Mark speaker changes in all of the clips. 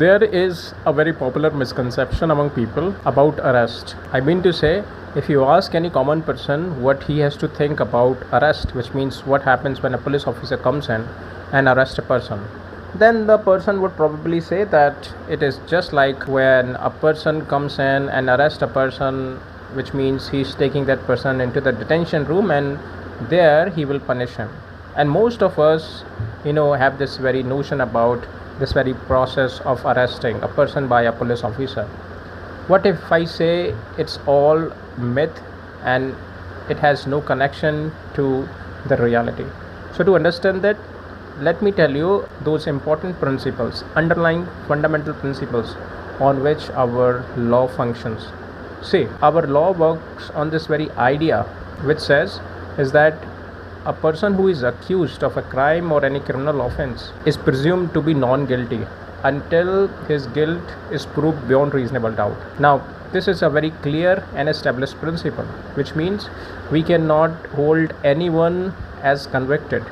Speaker 1: There is a very popular misconception among people about arrest. I mean to say, if you ask any common person what he has to think about arrest, which means what happens when a police officer comes in and arrests a person, then the person would probably say that it is just like when a person comes in and arrests a person, which means he's taking that person into the detention room and there he will punish him. And most of us, have this very notion about this very process of arresting a person by a police officer. What if I say it's all myth and it has no connection to the reality? So, to understand that, let me tell you those important principles, underlying fundamental principles on which our law functions. See, our law works on this very idea, which says is that a person who is accused of a crime or any criminal offense is presumed to be non-guilty until his guilt is proved beyond reasonable doubt. Now, this is a very clear and established principle, which means we cannot hold anyone as convicted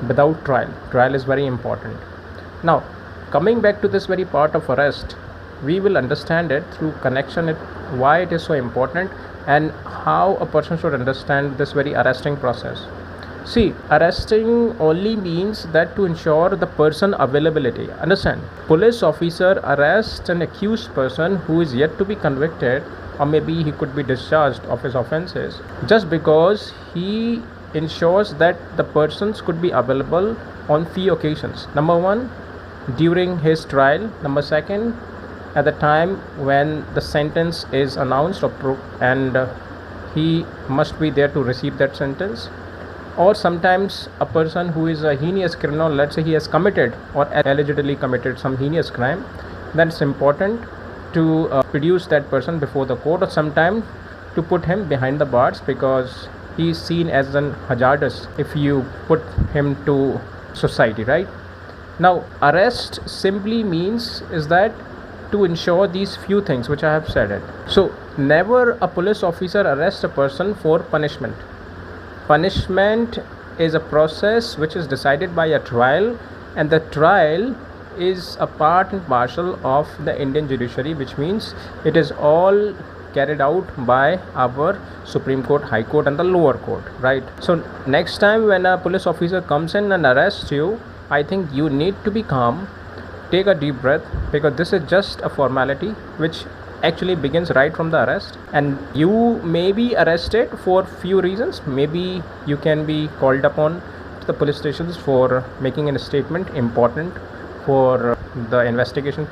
Speaker 1: without trial. Trial is very important. Now, coming back to this very part of arrest, we will understand it through connection, why it is so important and how a person should understand this very arresting process. See, arresting only means that to ensure the person availability. Understand? Police officer arrests an accused person who is yet to be convicted, or maybe he could be discharged of his offences, just because he ensures that the persons could be available on few occasions. Number one, during his trial. Number second, at the time when the sentence is announced and he must be there to receive that sentence. Or sometimes a person who is a heinous criminal, let's say he has committed or allegedly committed some heinous crime, then it's important to produce that person before the court, or sometimes to put him behind the bars because he is seen as an hazardous if you put him to society, right? Now, arrest simply means is that to ensure these few things which I have said it. So, never a police officer arrests a person for punishment. Punishment is a process which is decided by a trial, and the trial is a part and parcel of the Indian judiciary, which means it is all carried out by our Supreme Court, High Court and the lower court, right? So next time when a police officer comes in and arrests you, I think you need to be calm, take a deep breath, because this is just a formality which actually begins right from the arrest, and you may be arrested for few reasons. Maybe you can be called upon to the police stations for making a statement important for the investigation